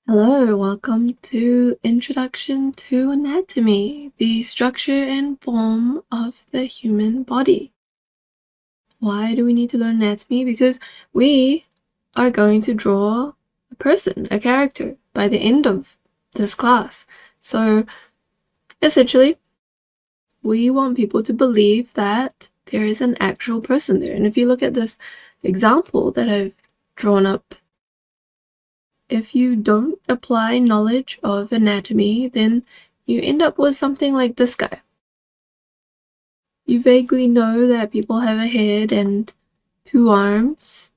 Hello, welcome to Introduction to Anatomy, the structure and form of the human body. Why do we need to learn anatomy? Because we are going to draw a person, a character, by the end of this class. So essentially, we want people to believe that there is an actual person there. And if you look at this example that I've drawn up, if you don't apply knowledge of anatomy, then you end up with something like this guy. You vaguely know that people have a head and 2 arms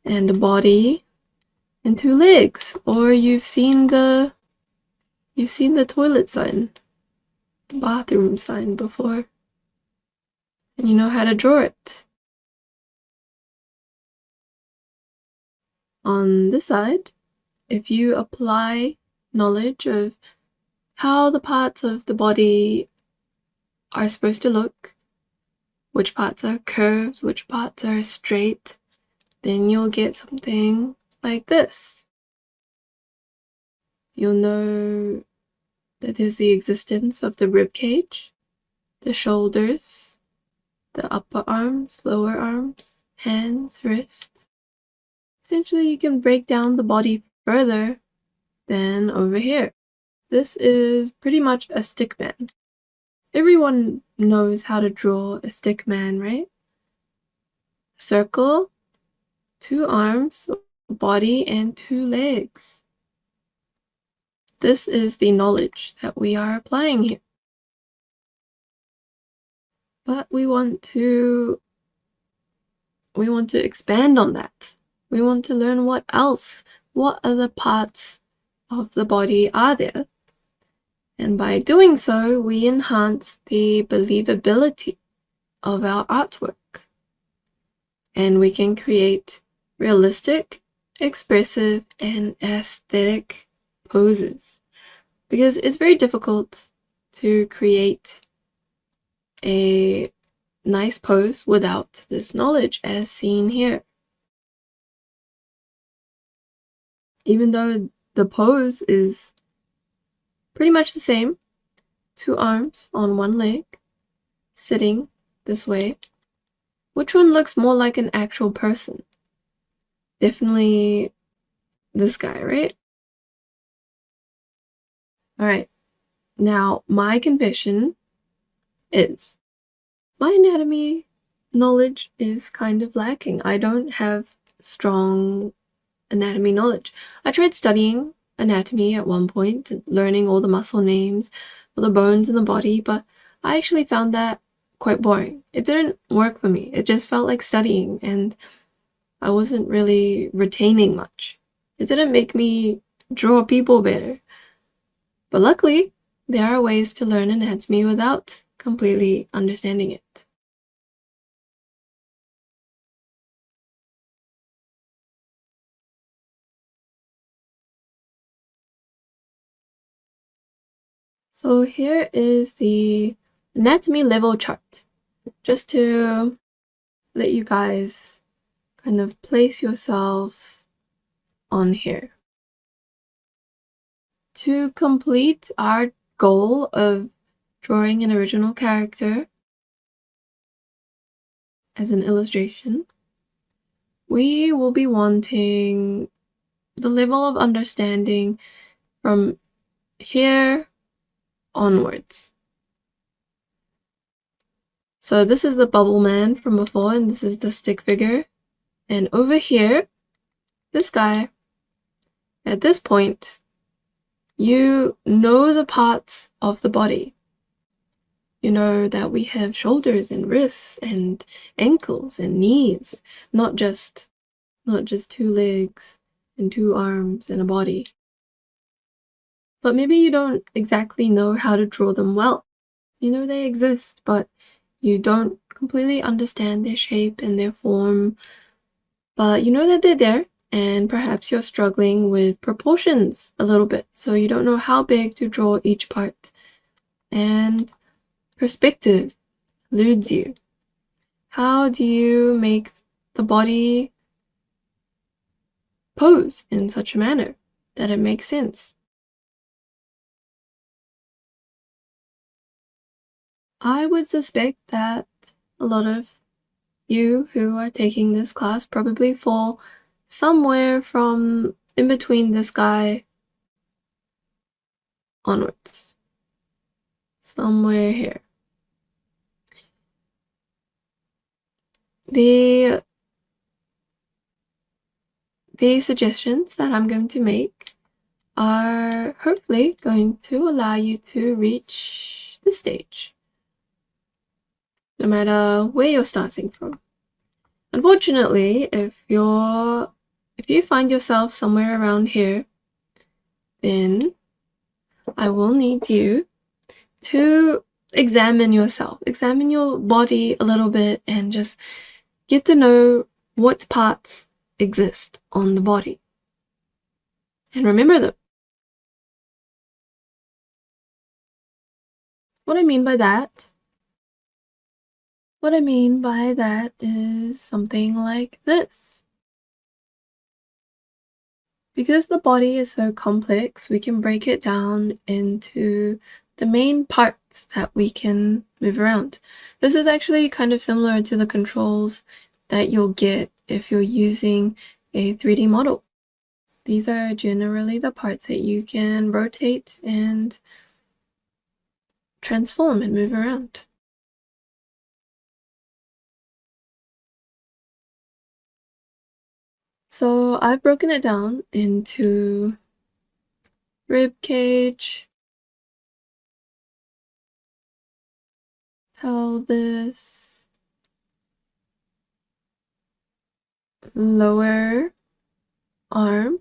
and a body and 2 legs, or you've seen the toilet sign, the bathroom sign before, and you know how to draw it. On this side, if you apply knowledge of how the parts of the body are supposed to look, which parts are curved, which parts are straight, then you'll get something like this. You'll know that there's the existence of the rib cage, the shoulders, the upper arms, lower arms, hands, wrists. Essentially, you can break down the body further than over here. This is pretty much a stick man. Everyone knows how to draw a stick man, right? Circle, 2 arms, a body, and 2 legs. This is the knowledge that we are applying here. But we want to expand on that. We want to learn what other parts of the body are there. And by doing so, we enhance the believability of our artwork. And we can create realistic, expressive, and aesthetic poses. Because it's very difficult to create a nice pose without this knowledge, as seen here. Even though the pose is pretty much the same, 2 arms on 1 leg, sitting this way, which one looks more like an actual person? Definitely this guy, right? Alright, now my confession is my anatomy knowledge is kind of lacking. I don't have strong anatomy knowledge. I tried studying anatomy at one point, learning all the muscle names, all the bones in the body, but I actually found that quite boring. It didn't work for me. It just felt like studying, and I wasn't really retaining much. It didn't make me draw people better. But luckily, there are ways to learn anatomy without completely understanding it. So here is the anatomy level chart, just to let you guys kind of place yourselves on here. To complete our goal of drawing an original character as an illustration, we will be wanting the level of understanding from here onwards. So this is the bubble man from before, and this is the stick figure. And over here, this guy, at this point, you know the parts of the body. You know that we have shoulders and wrists and ankles and knees, not just 2 legs and 2 arms and a body. But maybe you don't exactly know how to draw them well. You know they exist, but you don't completely understand their shape and their form. But you know that they're there, and perhaps you're struggling with proportions a little bit, so you don't know how big to draw each part. And perspective eludes you. How do you make the body pose in such a manner? that it makes sense. I would suspect that a lot of you who are taking this class probably fall somewhere from in between this guy onwards. Somewhere here. The suggestions that I'm going to make are hopefully going to allow you to reach this stage, no matter where you're starting from. Unfortunately, if you find yourself somewhere around here, then I will need you to examine yourself, examine your body a little bit, and just get to know what parts exist on the body. And remember them. What I mean by that is something like this. Because the body is so complex, we can break it down into the main parts that we can move around. This is actually kind of similar to the controls that you'll get if you're using a 3D model. These are generally the parts that you can rotate and transform and move around. So I've broken it down into rib cage, pelvis, lower arm,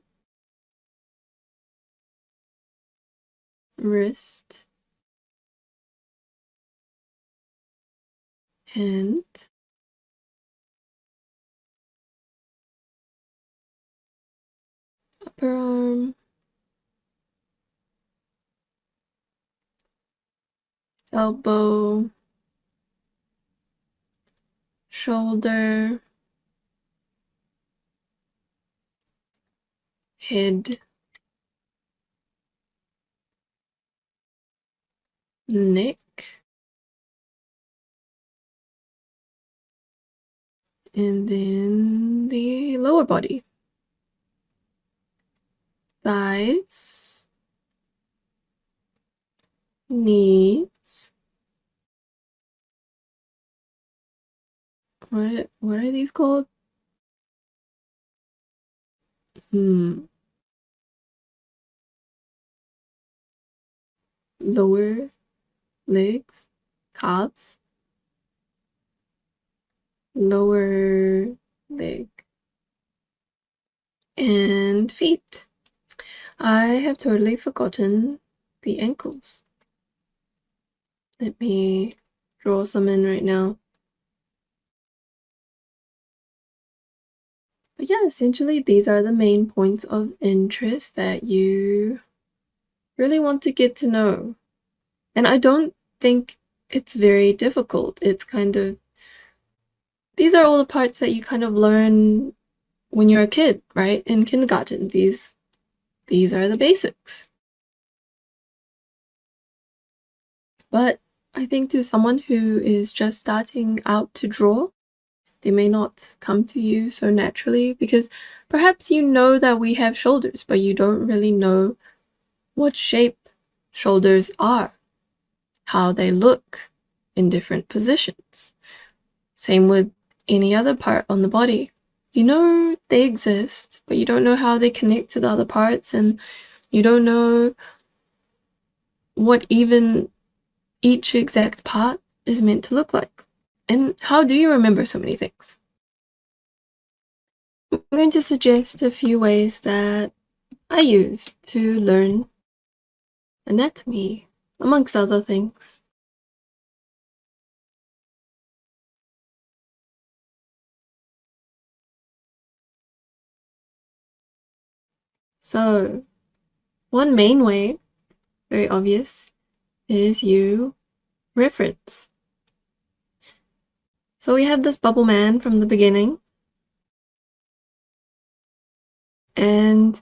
wrist, hand, upper arm, elbow, shoulder, head, neck, and then the lower body, thighs, knees. What are these called? Lower legs, calves, lower leg, and feet. I have totally forgotten the ankles. Let me draw some in right now. But yeah, essentially these are the main points of interest that you really want to get to know. And I don't think it's very difficult. It's kind of, these are all the parts that you kind of learn when you're a kid, right? In kindergarten. These are the basics. But I think to someone who is just starting out to draw, they may not come to you so naturally because perhaps you know that we have shoulders, but you don't really know what shape shoulders are, how they look in different positions. Same with any other part on the body. You know they exist, but you don't know how they connect to the other parts, and you don't know what even each exact part is meant to look like. And how do you remember so many things? I'm going to suggest a few ways that I use to learn anatomy, amongst other things. So, one main way, very obvious, is you reference. So we have this bubble man from the beginning, and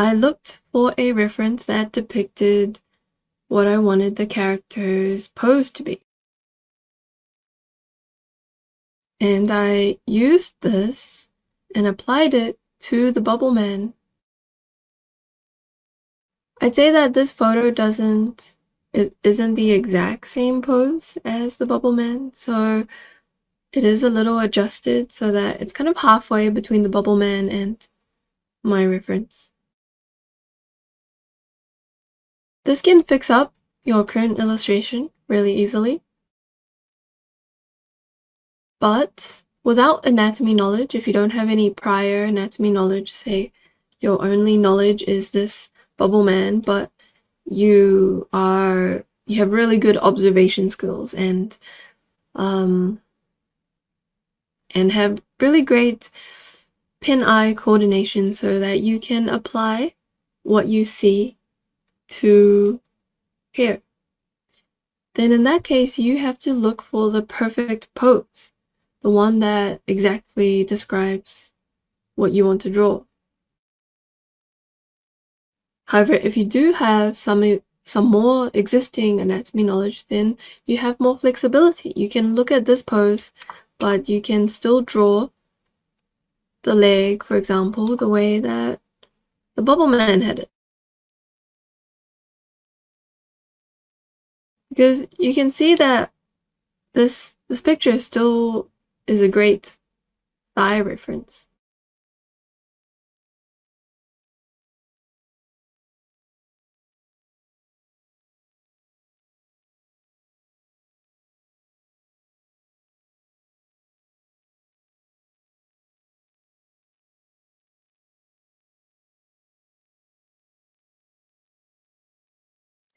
I looked for a reference that depicted what I wanted the character's pose to be. And I used this and applied it to the Bubble Man. I'd say that this photo isn't the exact same pose as the Bubble Man, so it is a little adjusted so that it's kind of halfway between the Bubble Man and my reference. This can fix up your current illustration really easily. But without anatomy knowledge, if you don't have any prior anatomy knowledge, say your only knowledge is this Bubble Man, but you have really good observation skills and have really great pin-eye coordination so that you can apply what you see to here. Then in that case, you have to look for the perfect pose, the one that exactly describes what you want to draw. However, if you do have some more existing anatomy knowledge, then you have more flexibility. You can look at this pose, but you can still draw the leg, for example, the way that the Bubble Man had it. Because you can see that this picture still is a great thigh reference.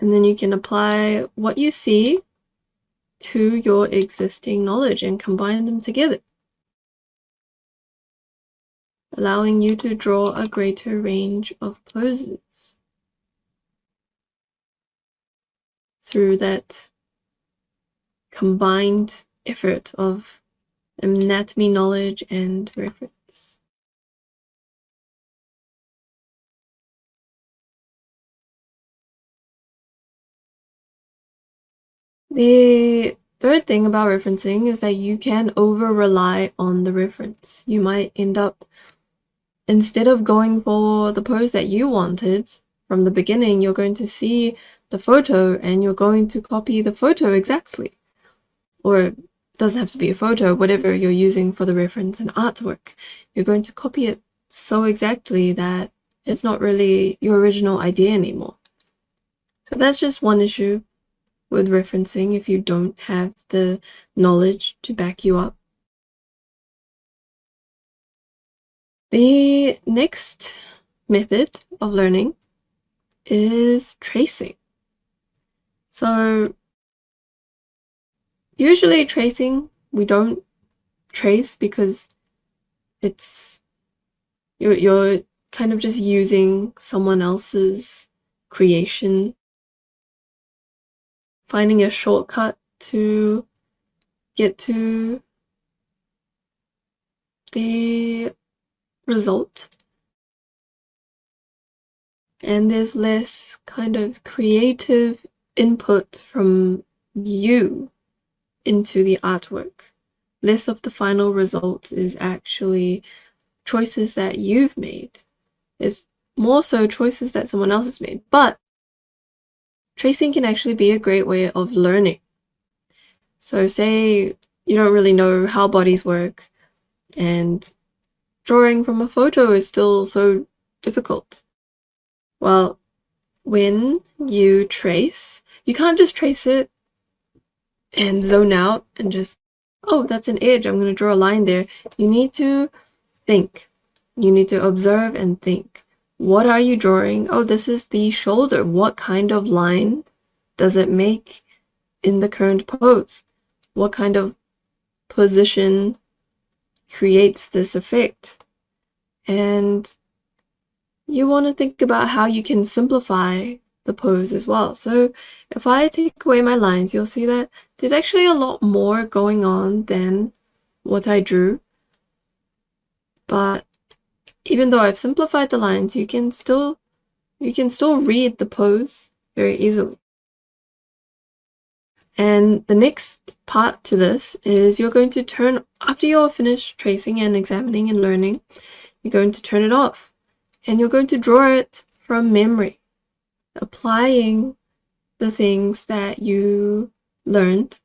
And then you can apply what you see to your existing knowledge and combine them together, allowing you to draw a greater range of poses through that combined effort of anatomy knowledge and reference. The third thing about referencing is that you can over-rely on the reference. You might end up, instead of going for the pose that you wanted from the beginning, you're going to see the photo and you're going to copy the photo exactly. Or it doesn't have to be a photo, whatever you're using for the reference and artwork. You're going to copy it so exactly that it's not really your original idea anymore. So that's just one issue with referencing if you don't have the knowledge to back you up. The next method of learning is tracing. So usually tracing, we don't trace because you're kind of just using someone else's creation, finding a shortcut to get to the result. And there's less kind of creative input from you into the artwork. Less of the final result is actually choices that you've made. It's more so choices that someone else has made. But tracing can actually be a great way of learning. So say you don't really know how bodies work and drawing from a photo is still so difficult. Well, when you trace, you can't just trace it and zone out and just, oh, that's an edge, I'm going to draw a line there. You need to think. You need to observe and think. What are you drawing? Oh, this is the shoulder. What kind of line does it make in the current pose? What kind of position creates this effect? And you want to think about how you can simplify the pose as well. So if I take away my lines, you'll see that there's actually a lot more going on than what I drew. But even though I've simplified the lines, you can still you can still read the pose very easily. And the next part to this is you're going to turn, after you're finished tracing and examining and learning, you're going to turn it off. And you're going to draw it from memory, applying the things that you learned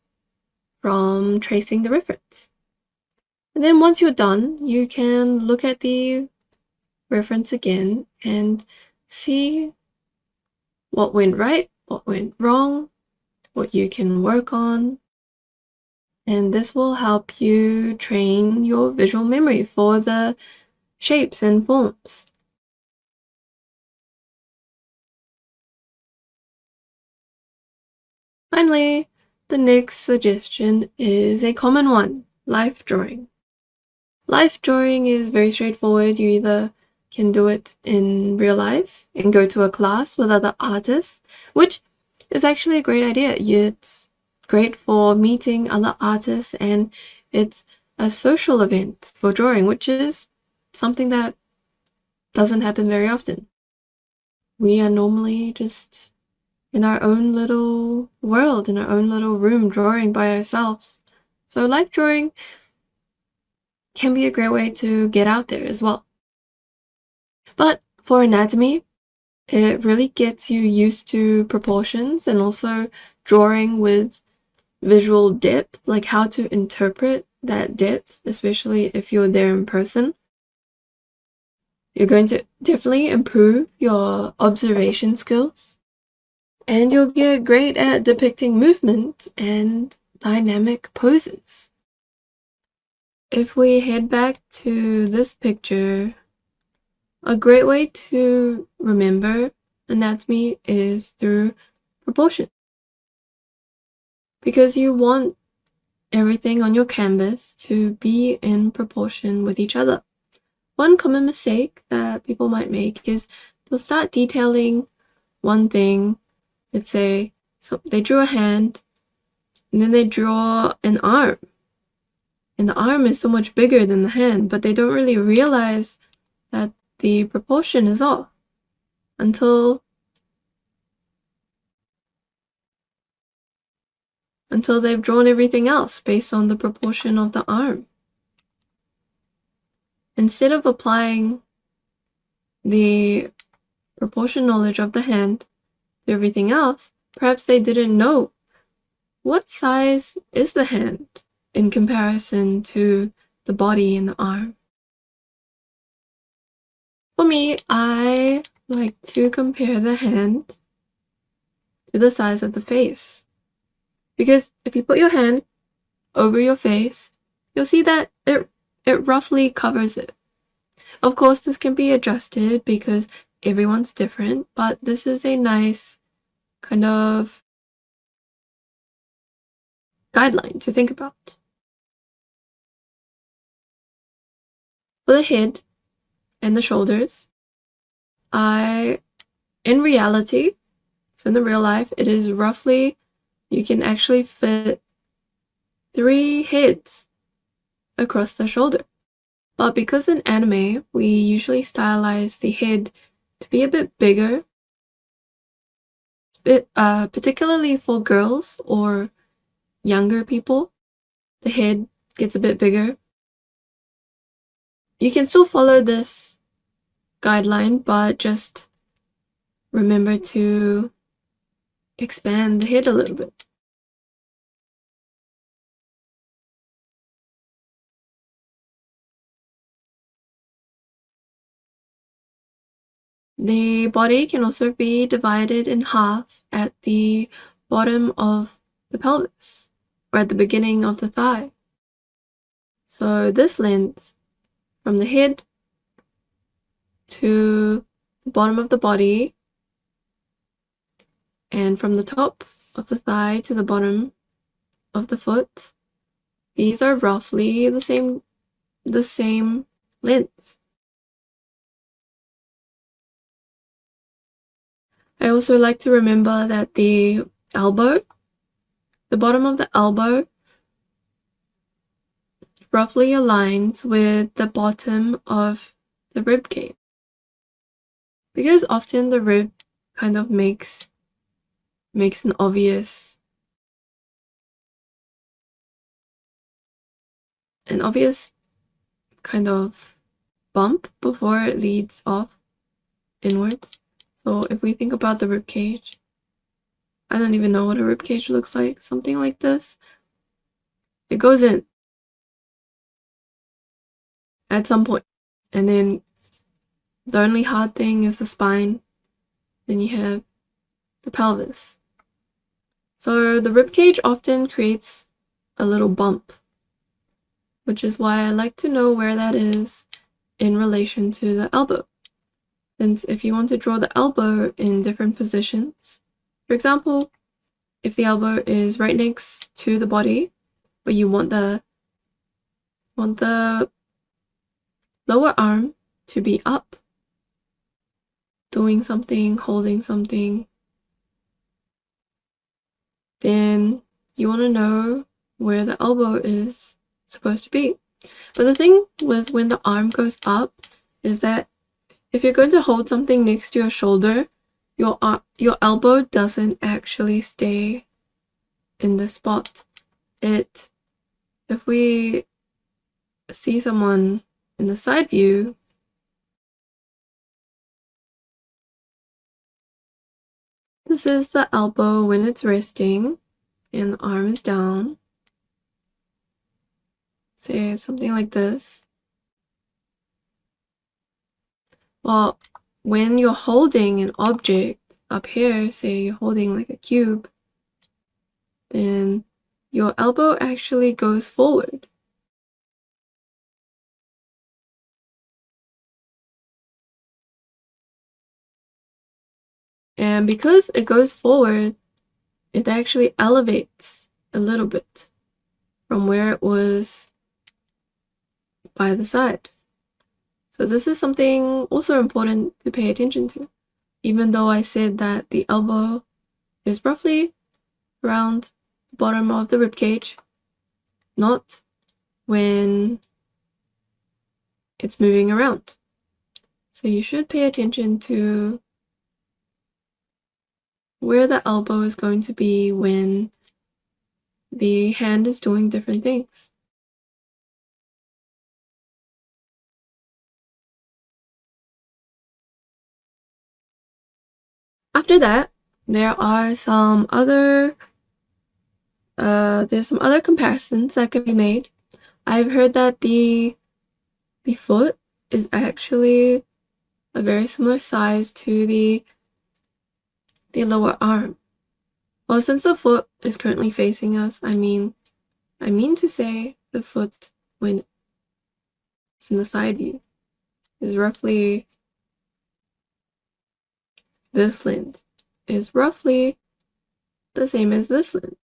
from tracing the reference. And then once you're done, you can look at the reference again and see what went right, what went wrong, what you can work on. And this will help you train your visual memory for the shapes and forms. Finally, the next suggestion is a common one, life drawing. Life drawing is very straightforward. You either can do it in real life and go to a class with other artists, which is actually a great idea. It's great for meeting other artists, and it's a social event for drawing, which is something that doesn't happen very often. We are normally just in our own little world, in our own little room, drawing by ourselves. So life drawing can be a great way to get out there as well. But for anatomy, it really gets you used to proportions and also drawing with visual depth, like how to interpret that depth, especially if you're there in person. You're going to definitely improve your observation skills, and you'll get great at depicting movement and dynamic poses. If we head back to this picture, a great way to remember anatomy is through proportion, because you want everything on your canvas to be in proportion with each other. One common mistake that people might make is they'll start detailing one thing. Let's say they drew a hand, and then they draw an arm. And the arm is so much bigger than the hand, but they don't really realize that the proportion is off until they've drawn everything else based on the proportion of the arm. Instead of applying the proportion knowledge of the hand to everything else, perhaps they didn't know what size is the hand in comparison to the body and the arm. For me, I like to compare the hand to the size of the face. Because if you put your hand over your face, you'll see that it roughly covers it. Of course, this can be adjusted because everyone's different, but this is a nice kind of guideline to think about. For the head and the shoulders, in reality, so in the real life, it is roughly, you can actually fit 3 heads across the shoulder. But because in anime, we usually stylize the head to be a bit bigger, particularly for girls or younger people, the head gets a bit bigger. You can still follow this guideline, but just remember to expand the head a little bit. The body can also be divided in half at the bottom of the pelvis, or at the beginning of the thigh. So this length from the head to the bottom of the body, and from the top of the thigh to the bottom of the foot, these are roughly the same length. I also like to remember that the bottom of the elbow roughly aligns with the bottom of the rib cage, because often the rib kind of makes an obvious kind of bump before it leads off inwards. So if we think about the rib cage, I don't even know what a rib cage looks like. Something like this. It goes in at some point, and then the only hard thing is the spine. Then you have the pelvis. So the rib cage often creates a little bump, which is why I like to know where that is in relation to the elbow. Since if you want to draw the elbow in different positions, for example, if the elbow is right next to the body, but you want the lower arm to be up, doing something, holding something, then you want to know where the elbow is supposed to be. But the thing with when the arm goes up is that if you're going to hold something next to your shoulder, your elbow doesn't actually stay in the spot. If we see someone in the side view, this is the elbow when it's resting and the arm is down. Say something like this. Well, when you're holding an object up here, say you're holding like a cube, then your elbow actually goes forward. And because it goes forward, it actually elevates a little bit from where it was by the side. So this is something also important to pay attention to. Even though I said that the elbow is roughly around the bottom of the rib cage, not when it's moving around. So you should pay attention to where the elbow is going to be when the hand is doing different things. After that, there are some other there's some other comparisons that can be made. I've heard that the foot is actually a very similar size to the lower arm. Well, since the foot is currently facing us, I mean to say the foot when it's in the side view is roughly this length, is roughly the same as this length.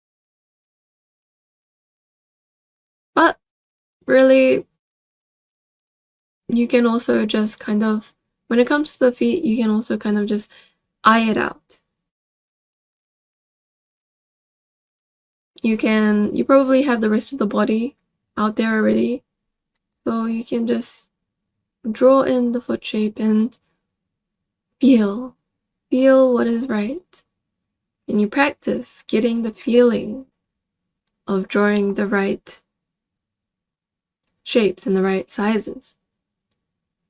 But really, you can also just kind of, when it comes to the feet, you can also kind of just eye it out. You probably have the rest of the body out there already, so you can just draw in the foot shape and feel what is right. And you practice getting the feeling of drawing the right shapes and the right sizes.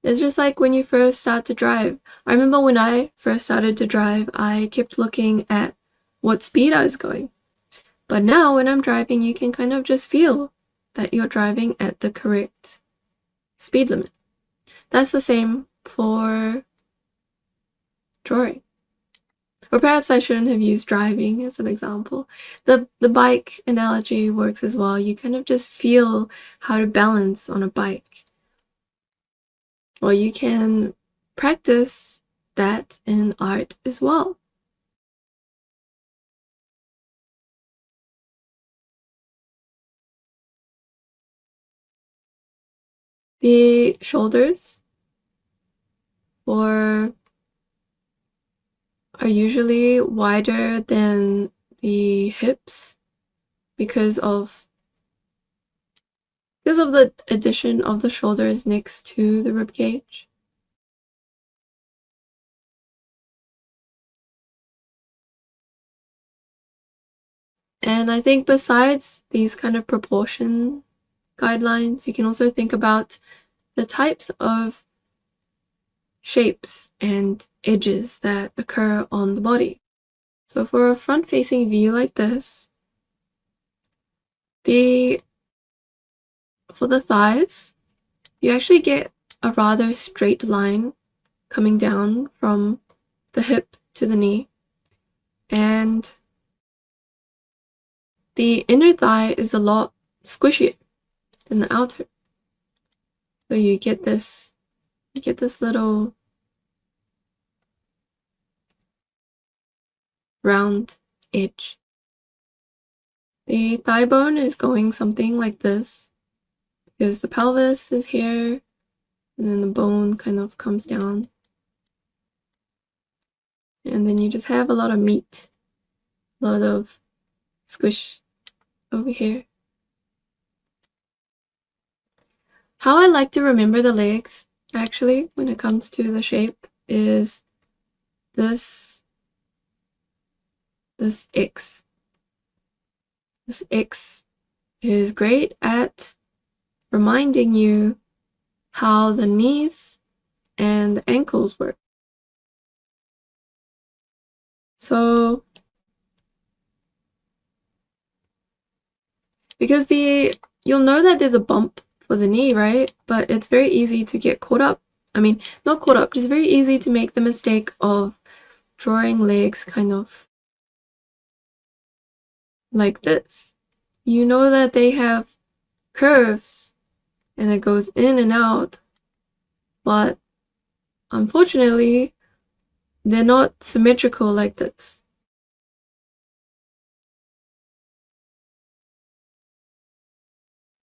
It's just like when you first start to drive. I remember when I first started to drive, I kept looking at what speed I was going. But now when I'm driving, you can kind of just feel that you're driving at the correct speed limit. That's the same for drawing. Or perhaps I shouldn't have used driving as an example. The bike analogy works as well. You kind of just feel how to balance on a bike. Well, you can practice that in art as well. The shoulders are usually wider than the hips because of the addition of the shoulders next to the rib cage. And I think besides these kind of proportion guidelines, you can also think about the types of shapes and edges that occur on the body. So for a front-facing view like this, for the thighs, you actually get a rather straight line coming down from the hip to the knee, and the inner thigh is a lot squishier than the outer. So you get this little round edge. The thigh bone is going something like this, because the pelvis is here, and then the bone kind of comes down. And then you just have a lot of meat, a lot of squish over here. How I like to remember the legs, actually, when it comes to the shape, is this X. This X is great at reminding you how the knees and the ankles work. So, because you'll know that there's a bump for the knee, right? But it's very easy to get caught up. I mean, not caught up, just very easy to make the mistake of drawing legs kind of like this. You know that they have curves and it goes in and out, but unfortunately, they're not symmetrical like this.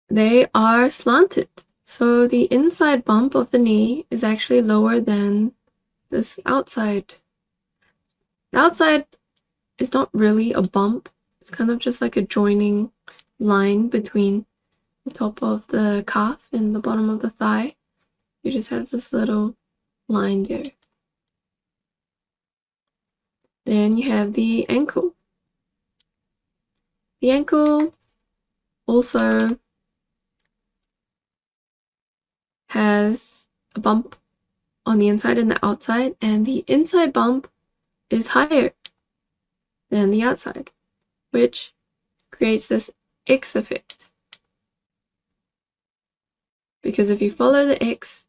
They are slanted. So the inside bump of the knee is actually lower than this outside. The outside is not really a bump. It's kind of just like a joining line between the top of the calf and the bottom of the thigh. You just have this little line there. Then you have the ankle. The ankle also has a bump on the inside and the outside, and the inside bump is higher than the outside, which creates this X effect. Because if you follow the X,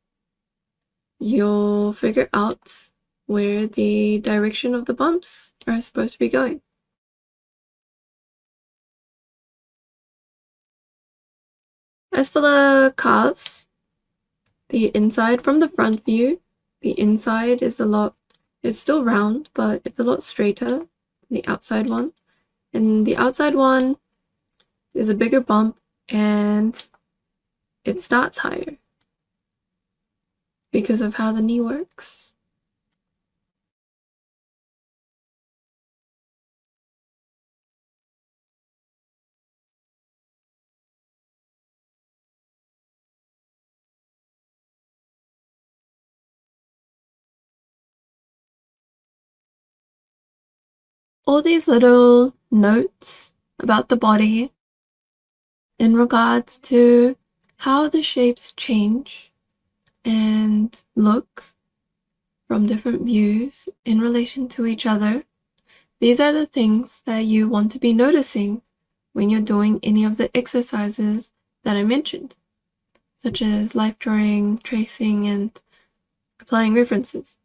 you'll figure out where the direction of the bumps are supposed to be going. As for the calves, the inside from the front view, the inside is it's still round, but it's a lot straighter than the outside one. And the outside one is a bigger bump and it starts higher because of how the knee works. All these little notes about the body in regards to how the shapes change and look from different views in relation to each other. These are the things that you want to be noticing when you're doing any of the exercises that I mentioned, such as life drawing, tracing, and applying references.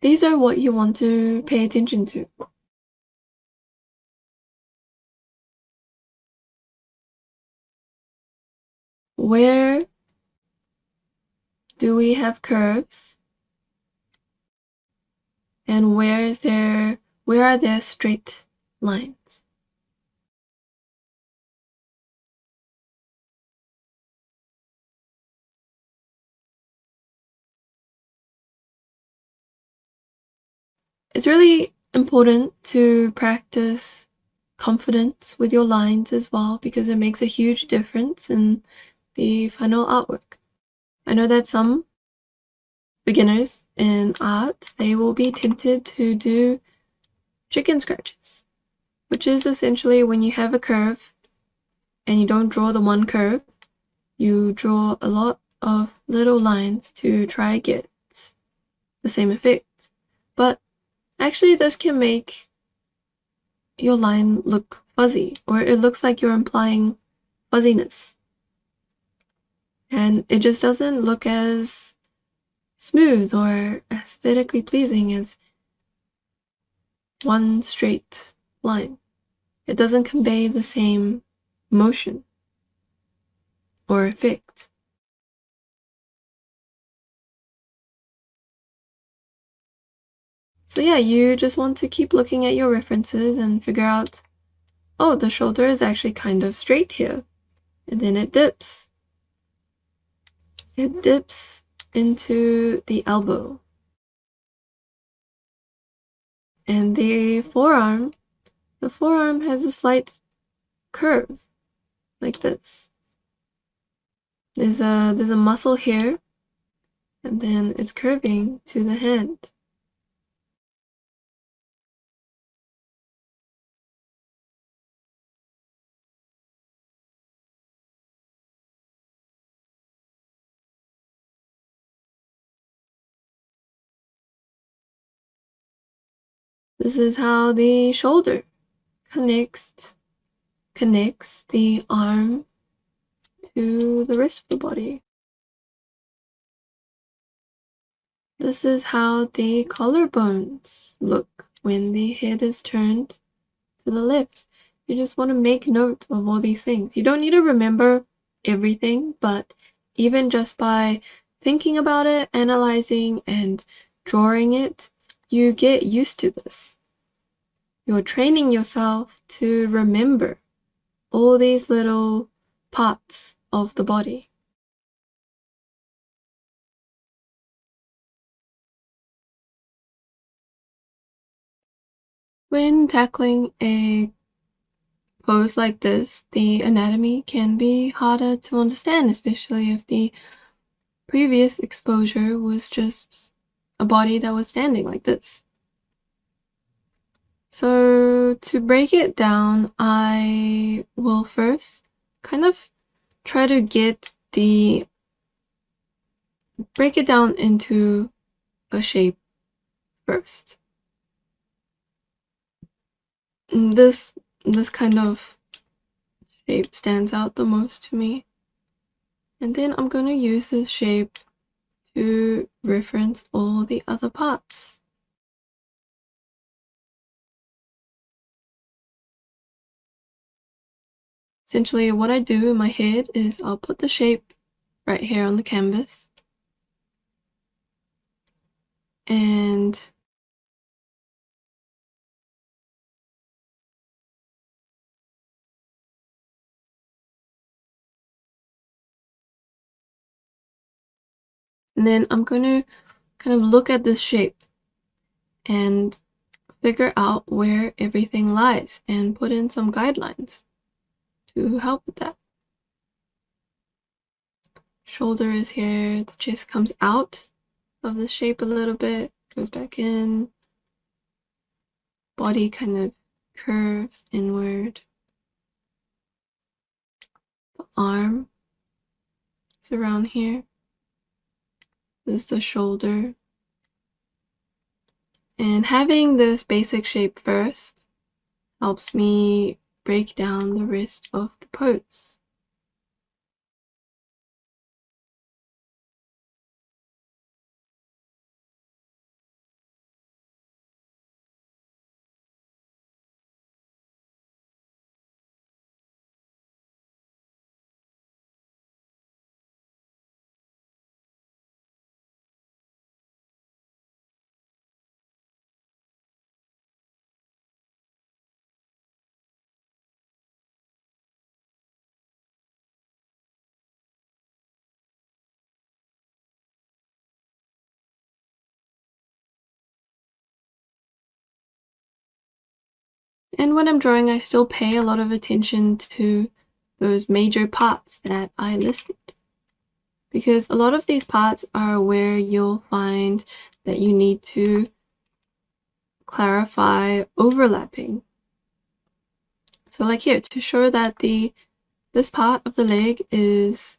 These are what you want to pay attention to. Where do we have curves? And where are there straight lines? It's really important to practice confidence with your lines as well, because it makes a huge difference in the final artwork. I know that some beginners in art, they will be tempted to do chicken scratches which is essentially when you have a curve and you don't draw the one curve, you draw a lot of little lines to try get the same effect. But actually this can make your line look fuzzy, or it looks like you're implying fuzziness. And it just doesn't look as smooth or aesthetically pleasing as one straight line. It doesn't convey the same motion or effect. So yeah, you just want to keep looking at your references and figure out, oh, the shoulder is actually kind of straight here. And then it dips. It dips into the elbow. And the forearm has a slight curve, like this. There's a muscle here, and then it's curving to the hand. This is how the shoulder connects the arm to the rest of the body. This is how the collarbones look when the head is turned to the left. You just want to make note of all these things. You don't need to remember everything, but even just by thinking about it, analyzing, and drawing it, you get used to this. You're training yourself to remember all these little parts of the body. When tackling a pose like this, the anatomy can be harder to understand, especially if the previous exposure was just a body that was standing like this. So to break it down, I will first kind of try to break it down into a shape first. This kind of shape stands out the most to me. And then I'm going to use this shape to reference all the other parts. Essentially, what I do in my head is I'll put the shape right here on the canvas. And then I'm going to kind of look at this shape and figure out where everything lies and put in some guidelines to help with that. Shoulder is here, the chest comes out of the shape a little bit, goes back in, body kind of curves inward. The arm is around here. This is the shoulder. And having this basic shape first helps me break down the rest of the pose. And when I'm drawing, I still pay a lot of attention to those major parts that I listed, because a lot of these parts are where you'll find that you need to clarify overlapping So like here, to show that this part of the leg is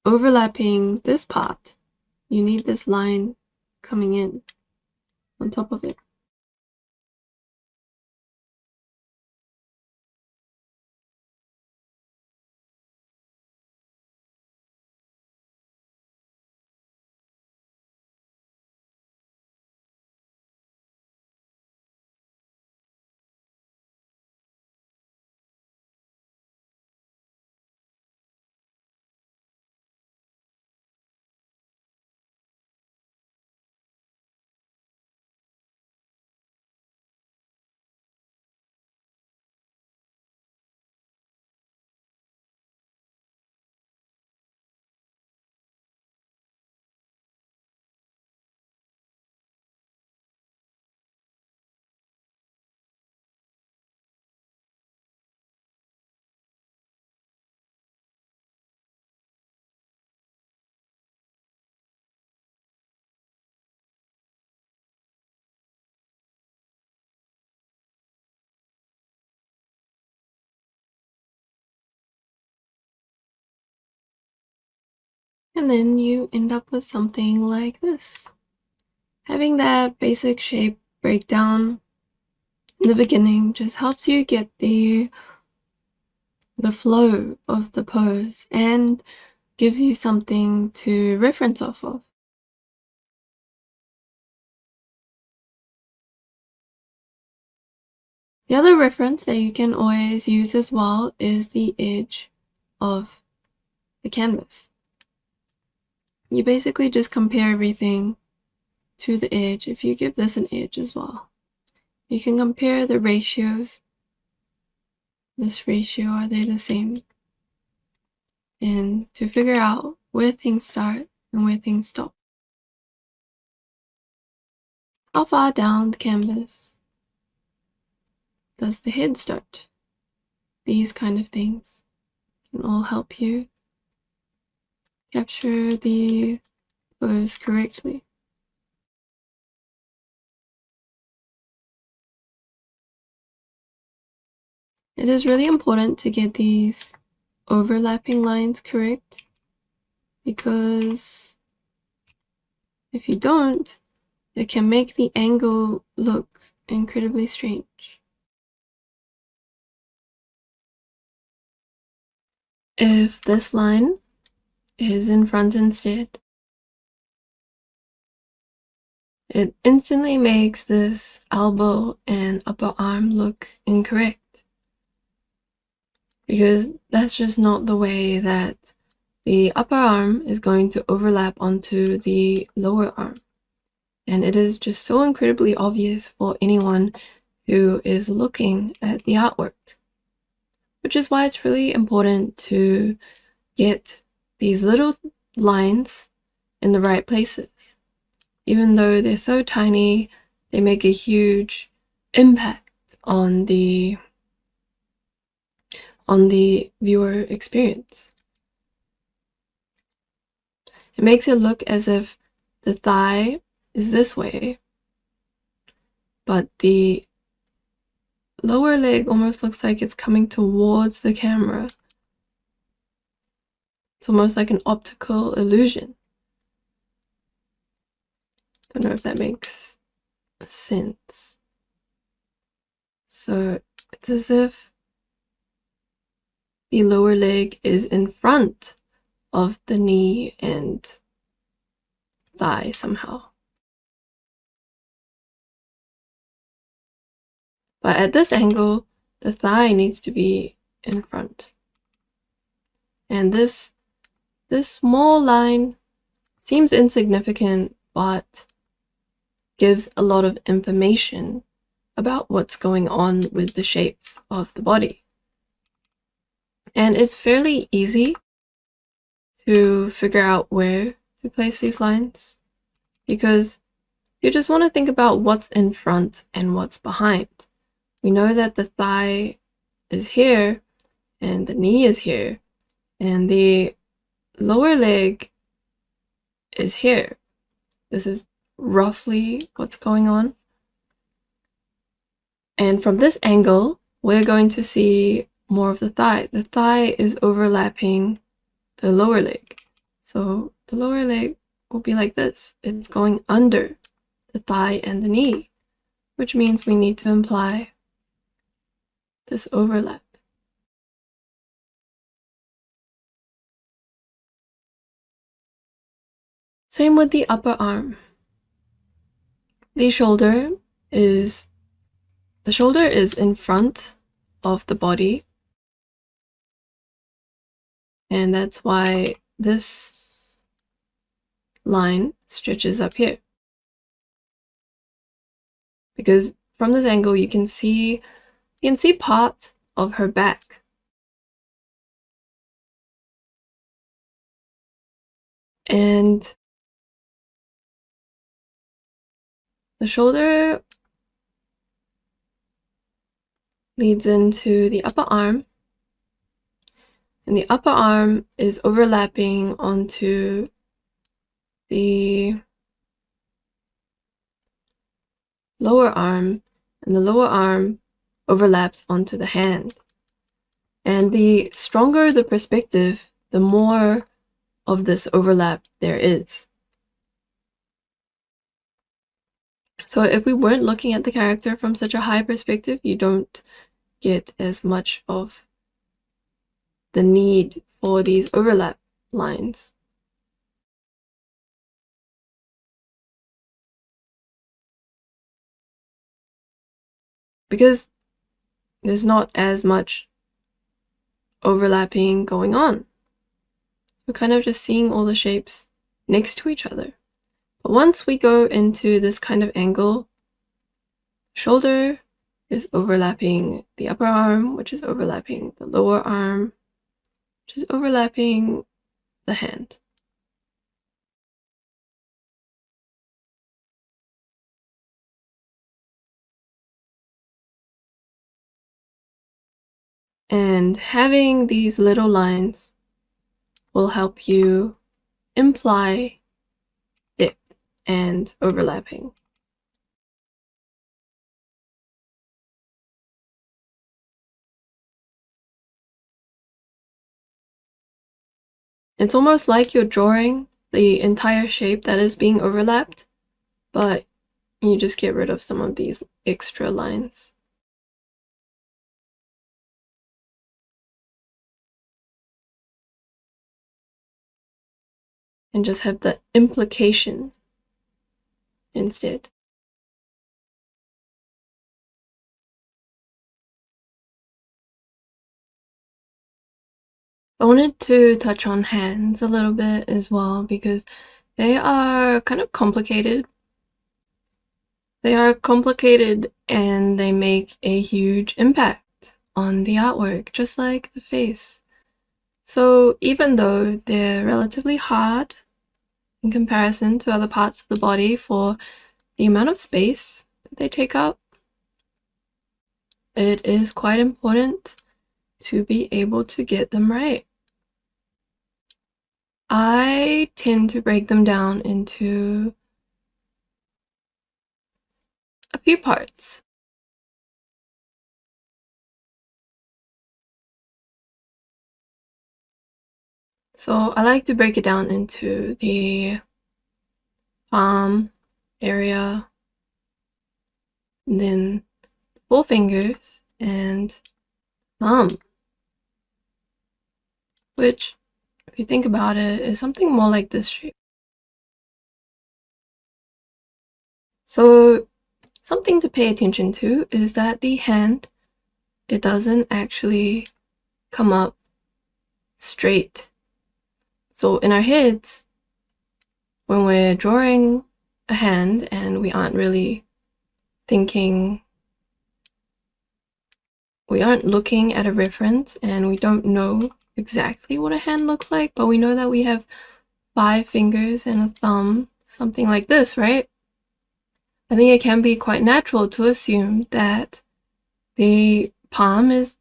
overlapping this part, you need this line coming in on top of it. And then you end up with something like this. Having that basic shape breakdown in the beginning just helps you get the flow of the pose and gives you something to reference off of. The other reference that you can always use as well is the edge of the canvas. You basically just compare everything to the edge. If you give this an edge as well, you can compare the ratios. This ratio, are they the same? And to figure out where things start and where things stop. How far down the canvas does the head start? These kind of things can all help you capture the pose correctly. It is really important to get these overlapping lines correct, because if you don't, it can make the angle look incredibly strange. If this line is in front instead, it instantly makes this elbow and upper arm look incorrect, because that's just not the way that the upper arm is going to overlap onto the lower arm. And it is just so incredibly obvious for anyone who is looking at the artwork, which is why it's really important to get these little lines in the right places. Even though they're so tiny, they make a huge impact on the viewer experience. It makes it look as if the thigh is this way, but the lower leg almost looks like it's coming towards the camera. It's almost like an optical illusion. Don't know if that makes sense. So it's as if the lower leg is in front of the knee and thigh somehow. But at this angle, the thigh needs to be in front. And this small line seems insignificant, but gives a lot of information about what's going on with the shapes of the body. And it's fairly easy to figure out where to place these lines, because you just want to think about what's in front and what's behind. We know that the thigh is here and the knee is here and the lower leg is here. This is roughly what's going on. And from this angle, we're going to see more of the thigh. The thigh is overlapping the lower leg. So the lower leg will be like this. It's going under the thigh and the knee, which means we need to imply this overlap. Same with the upper arm. The shoulder is in front of the body, and that's why this line stretches up here. Because from this angle you can see part of her back. And the shoulder leads into the upper arm, and the upper arm is overlapping onto the lower arm, and the lower arm overlaps onto the hand. And the stronger the perspective, the more of this overlap there is. So if we weren't looking at the character from such a high perspective, you don't get as much of the need for these overlap lines. Because there's not as much overlapping going on. We're kind of just seeing all the shapes next to each other. But once we go into this kind of angle, shoulder is overlapping the upper arm, which is overlapping the lower arm, which is overlapping the hand. And having these little lines will help you imply depth and overlapping. It's almost like you're drawing the entire shape that is being overlapped, but you just get rid of some of these extra lines. And just have the implication instead. I wanted to touch on hands a little bit as well because they are kind of complicated. They are complicated and they make a huge impact on the artwork, just like the face. So even though they're relatively hard in comparison to other parts of the body for the amount of space that they take up, it is quite important to be able to get them right. I tend to break them down into a few parts. So I like to break it down into the palm area, and then the full fingers and thumb, which, if you think about it, is something more like this shape. So something to pay attention to is that the hand, it doesn't actually come up straight. So in our heads, when we're drawing a hand and we aren't really thinking, we aren't looking at a reference and we don't know exactly what a hand looks like, but we know that we have 5 fingers and a thumb, something like this, right? I think it can be quite natural to assume that the palm is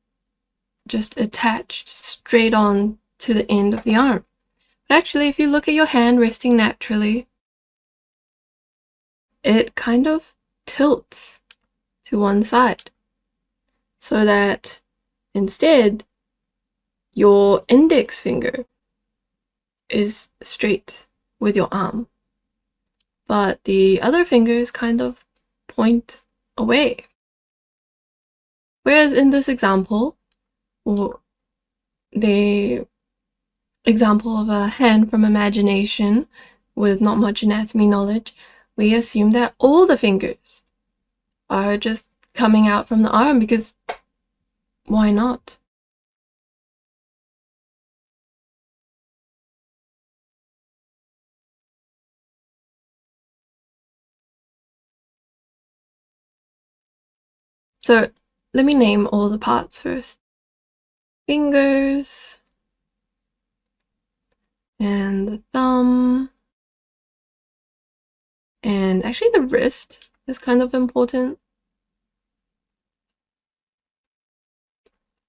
just attached straight on to the end of the arm. But actually, if you look at your hand resting naturally, it kind of tilts to one side. so that instead your index finger is straight with your arm, but the other fingers kind of point away. Whereas in this example, or the example of a hand from imagination with not much anatomy knowledge, we assume that all the fingers are just coming out from the arm because why not? So let me name all the parts first. Fingers, and the thumb, and actually the wrist is kind of important.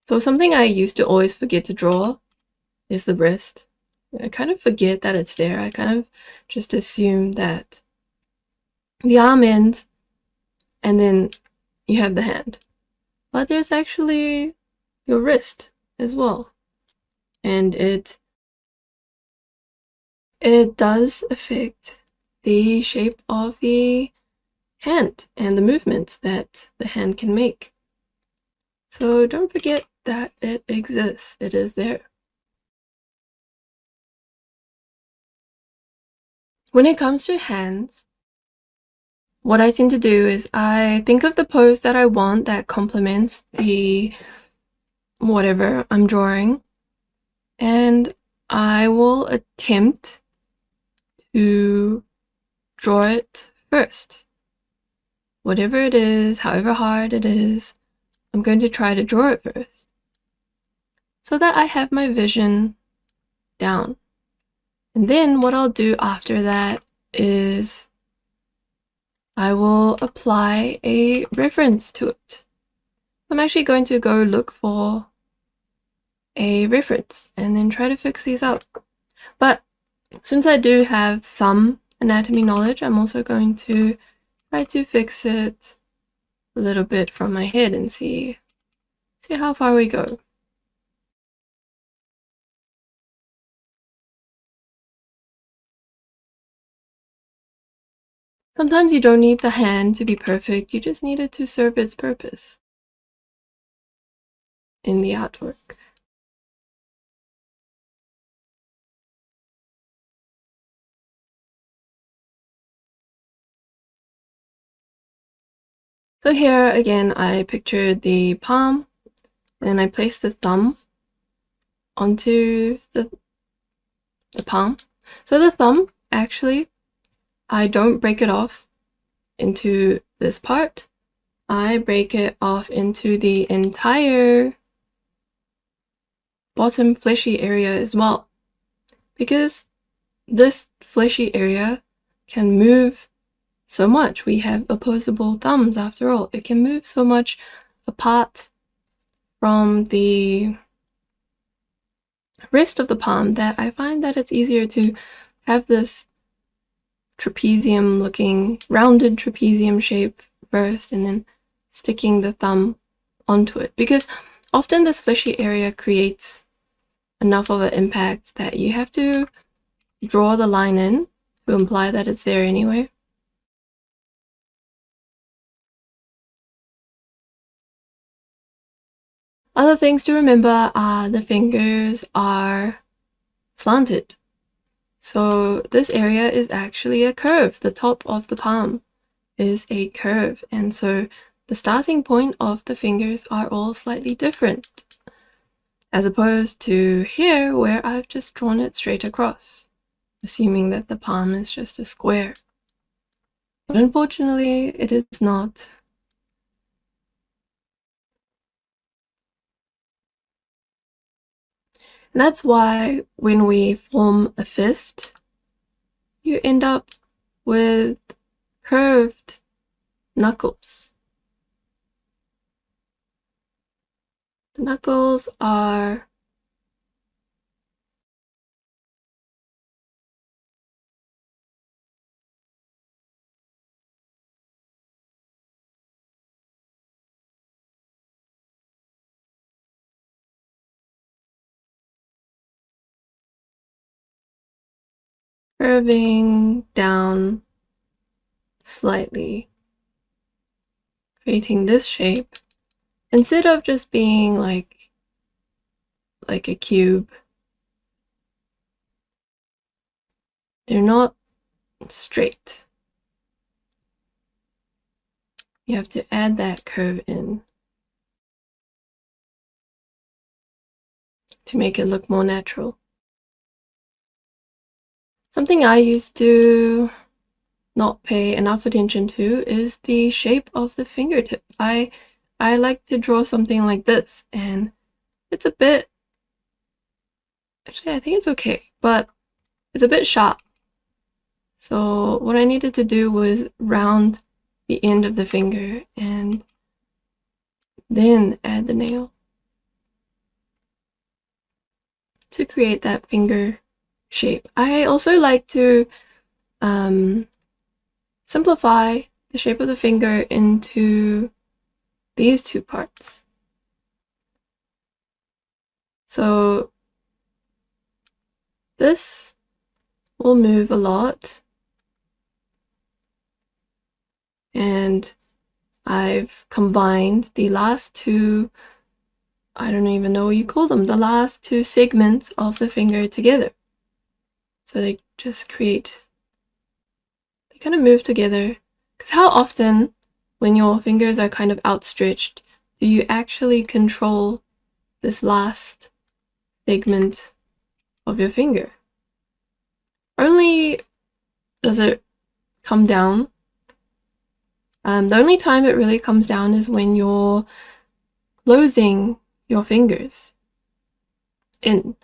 So something I used to always forget to draw is the wrist. I kind of forget that it's there. I kind of just assume that the arm ends and then you have the hand. But there's actually your wrist as well. And it does affect the shape of the hand and the movements that the hand can make. So don't forget that it exists. It is there. When it comes to hands, what I tend to do is I think of the pose that I want that complements the whatever I'm drawing, and I will attempt to draw it first. Whatever it is, however hard it is, I'm going to try to draw it first so that I have my vision down. And then what I'll do after that is I will apply a reference to it. I'm actually going to go look for a reference and then try to fix these up. But since I do have some anatomy knowledge, I'm also going to try to fix it a little bit from my head and see how far we go. Sometimes you don't need the hand to be perfect, you just need it to serve its purpose in the artwork. So here again, I pictured the palm, and I placed the thumb onto the palm. So the thumb, actually, I don't break it off into this part. I break it off into the entire bottom fleshy area as well, because this fleshy area can move so much. We have opposable thumbs after all. It can move so much apart from the wrist of the palm that I find that it's easier to have this trapezium looking, rounded trapezium shape first and then sticking the thumb onto it, because often this fleshy area creates enough of an impact that you have to draw the line in to imply that it's there anyway. Other things to remember are the fingers are slanted. So this area is actually a curve. The top of the palm is a curve, and so the starting point of the fingers are all slightly different, as opposed to here where I've just drawn it straight across, assuming that the palm is just a square. But unfortunately, it is not. And that's why when we form a fist, you end up with curved knuckles. The knuckles are curving down slightly, creating this shape, instead of just being like a cube. They're not straight. You have to add that curve in to make it look more natural. Something I used to not pay enough attention to is the shape of the fingertip. I like to draw something like this, and it's a bit, actually I think it's okay, but it's a bit sharp. So what I needed to do was round the end of the finger and then add the nail to create that finger shape. I also like to simplify the shape of the finger into these two parts. So this will move a lot, and I've combined the last two, I don't even know what you call them, the last two segments of the finger together. So they just create, they kind of move together. Because how often, when your fingers are kind of outstretched, do you actually control this last segment of your finger? Only does it come down. The only time it really comes down is when you're closing your fingers in.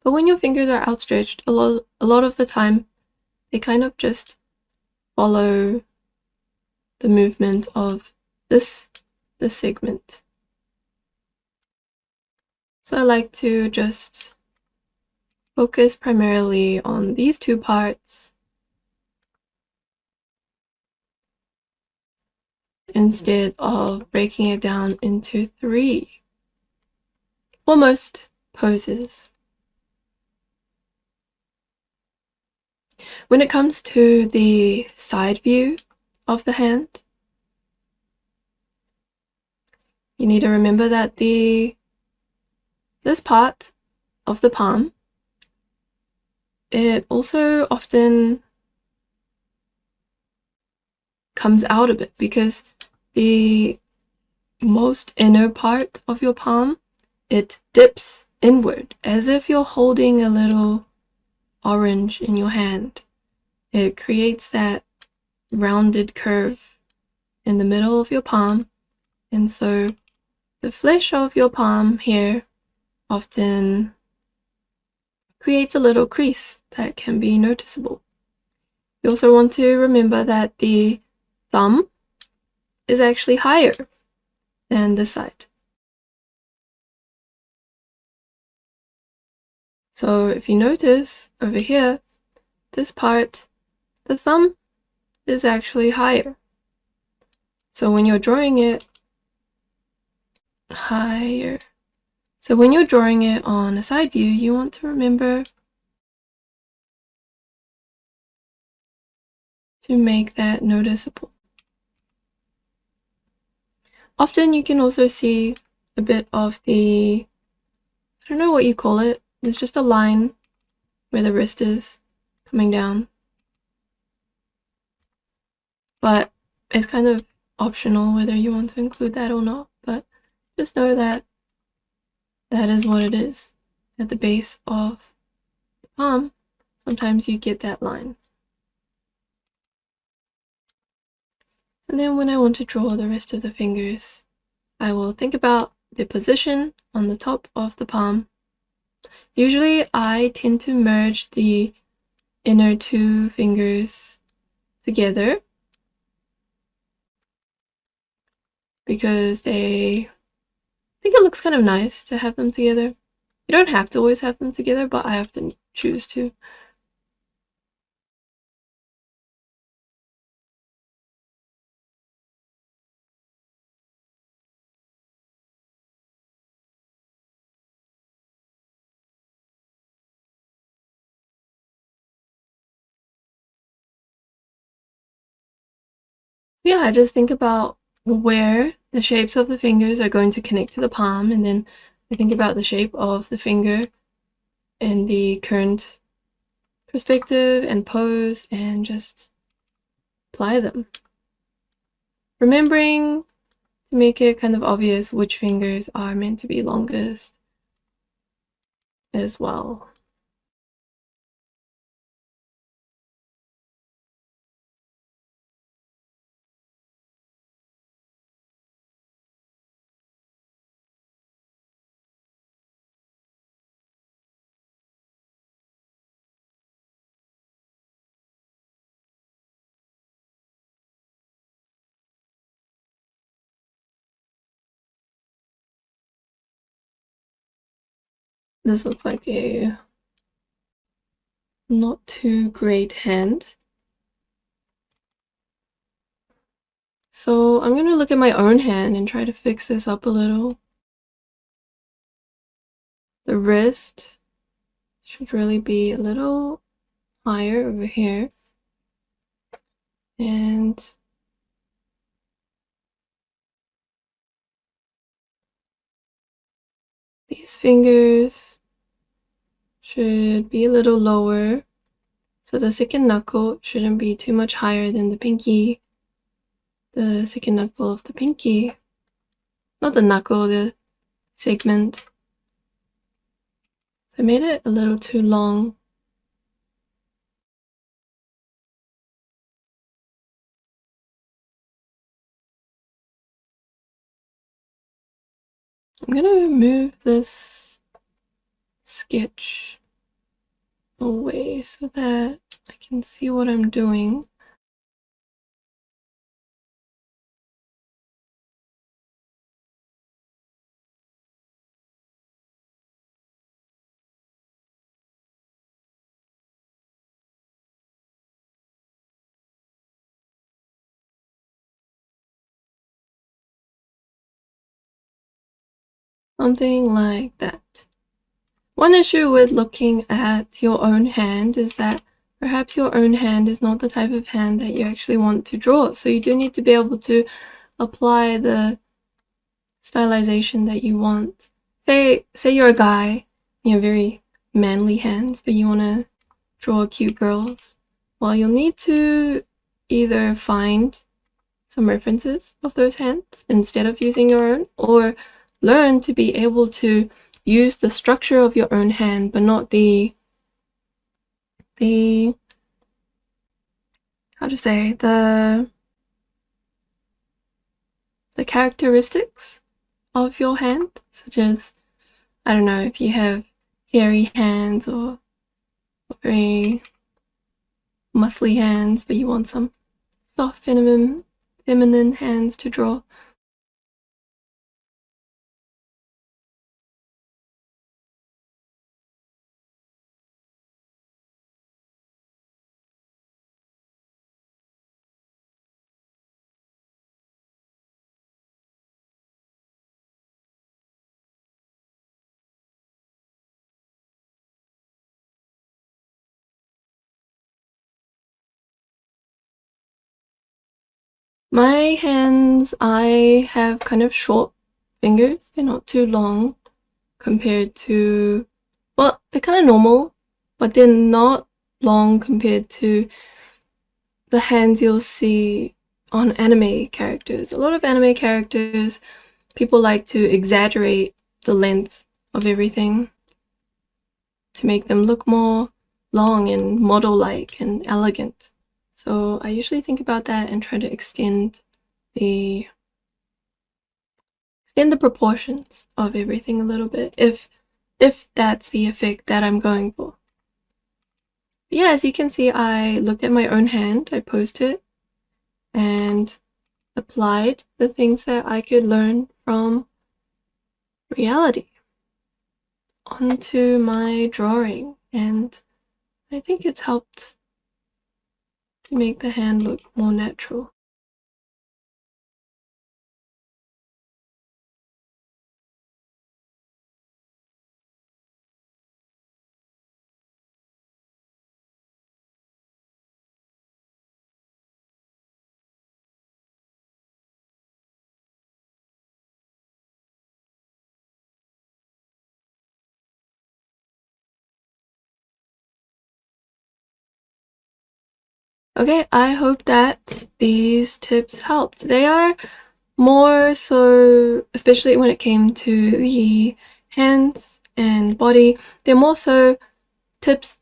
But when your fingers are outstretched, a lot of the time, they kind of just follow the movement of this segment. So I like to just focus primarily on these two parts instead of breaking it down into three for most poses. When it comes to the side view of the hand, you need to remember that this part of the palm, it also often comes out a bit because the most inner part of your palm, it dips inward as if you're holding a little orange in your hand. It creates that rounded curve in the middle of your palm, and so the flesh of your palm here often creates a little crease that can be noticeable. You also want to remember that the thumb is actually higher than this side. So if you notice over here, this part, the thumb is actually higher. So when you're drawing it higher, so when you're drawing it on a side view, you want to remember to make that noticeable. Often you can also see a bit of the, I don't know what you call it, there's just a line where the wrist is coming down. But it's kind of optional whether you want to include that or not, but just know that that is what it is. At the base of the palm, sometimes you get that line. And then when I want to draw the rest of the fingers, I will think about the position on the top of the palm. Usually I tend to merge the inner two fingers together because I think it looks kind of nice to have them together. You don't have to always have them together, but I often choose to. Yeah, I just think about where the shapes of the fingers are going to connect to the palm, and then I think about the shape of the finger in the current perspective and pose and just apply them. Remembering to make it kind of obvious which fingers are meant to be longest as well. This looks like a not too great hand. So I'm going to look at my own hand and try to fix this up a little. The wrist should really be a little higher over here. And these fingers should be a little lower. So the second knuckle shouldn't be too much higher than the pinky. The second knuckle of the pinky. Not the knuckle, the segment. So I made it a little too long. I'm gonna move this sketch away so that I can see what I'm doing. Something like that. One issue with looking at your own hand is that perhaps your own hand is not the type of hand that you actually want to draw. So you do need to be able to apply the stylization that you want. Say you're a guy, you have very manly hands, but you want to draw cute girls. Well, you'll need to either find some references of those hands instead of using your own, or learn to be able to use the structure of your own hand, but not the how to say, the characteristics of your hand, such as, I don't know, if you have hairy hands or very muscly hands, but you want some soft feminine hands to draw. My hands, I have kind of short fingers. They're not too long compared to, well, they're kind of normal, but they're not long compared to the hands you'll see on anime characters. A lot of anime characters, people like to exaggerate the length of everything to make them look more long and model-like and elegant. So I usually think about that and try to extend the proportions of everything a little bit, if that's the effect that I'm going for. But yeah, as you can see, I looked at my own hand, I posed it, and applied the things that I could learn from reality onto my drawing, and I think it's helped to make the hand look more natural. Okay, I hope that these tips helped. They are more so, especially when it came to the hands and body, they're more so tips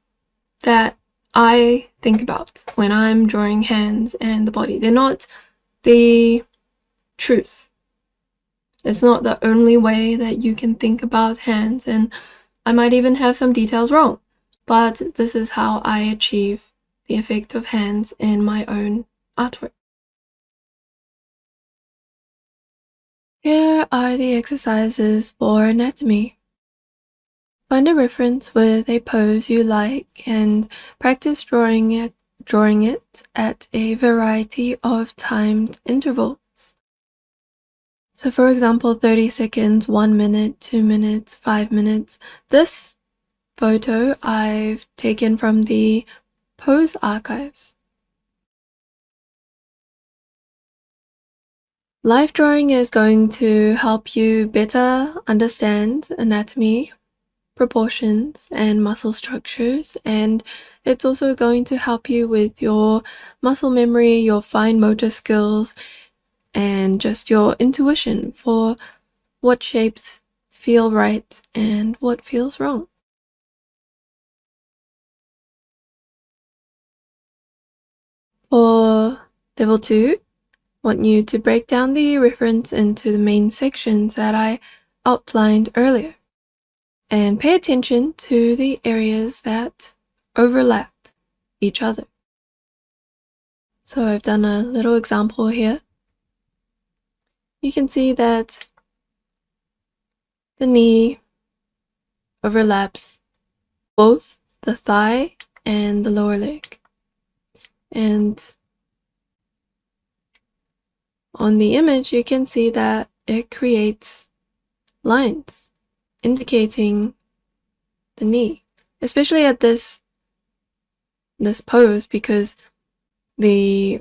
that I think about when I'm drawing hands and the body. They're not the truth. It's not the only way that you can think about hands, and I might even have some details wrong, but this is how I achieve the effect of hands in my own artwork. Here are the exercises for anatomy. Find a reference with a pose you like and practice drawing it at a variety of timed intervals. So for example, 30 seconds, 1 minute, 2 minutes, 5 minutes. This photo I've taken from the Pose Archives. Life drawing is going to help you better understand anatomy, proportions, and muscle structures, and it's also going to help you with your muscle memory, your fine motor skills, and just your intuition for what shapes feel right and what feels wrong. For level 2, want you to break down the reference into the main sections that I outlined earlier, and pay attention to the areas that overlap each other. So I've done a little example here. You can see that the knee overlaps both the thigh and the lower leg. And on the image, you can see that it creates lines indicating the knee, especially at this pose, because the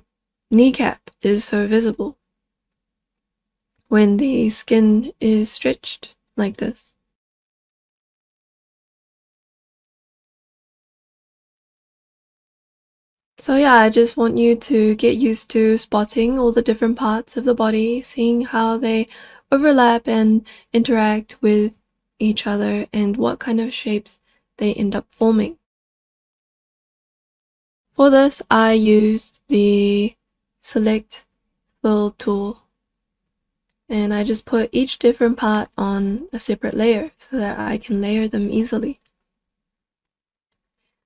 kneecap is so visible when the skin is stretched like this. So yeah, I just want you to get used to spotting all the different parts of the body, seeing how they overlap and interact with each other and what kind of shapes they end up forming. For this, I used the Select Fill tool, and I just put each different part on a separate layer so that I can layer them easily.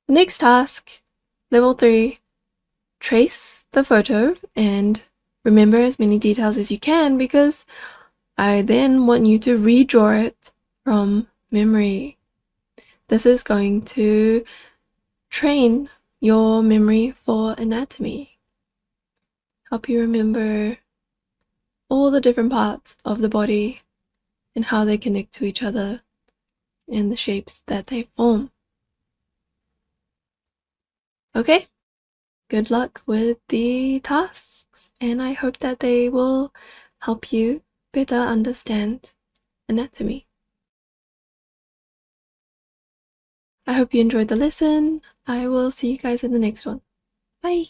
The next task, level 3, trace the photo and remember as many details as you can, because I then want you to redraw it from memory. This is going to train your memory for anatomy, help you remember all the different parts of the body and how they connect to each other and the shapes that they form. Okay? Good luck with the tasks, and I hope that they will help you better understand anatomy. I hope you enjoyed the lesson. I will see you guys in the next one. Bye!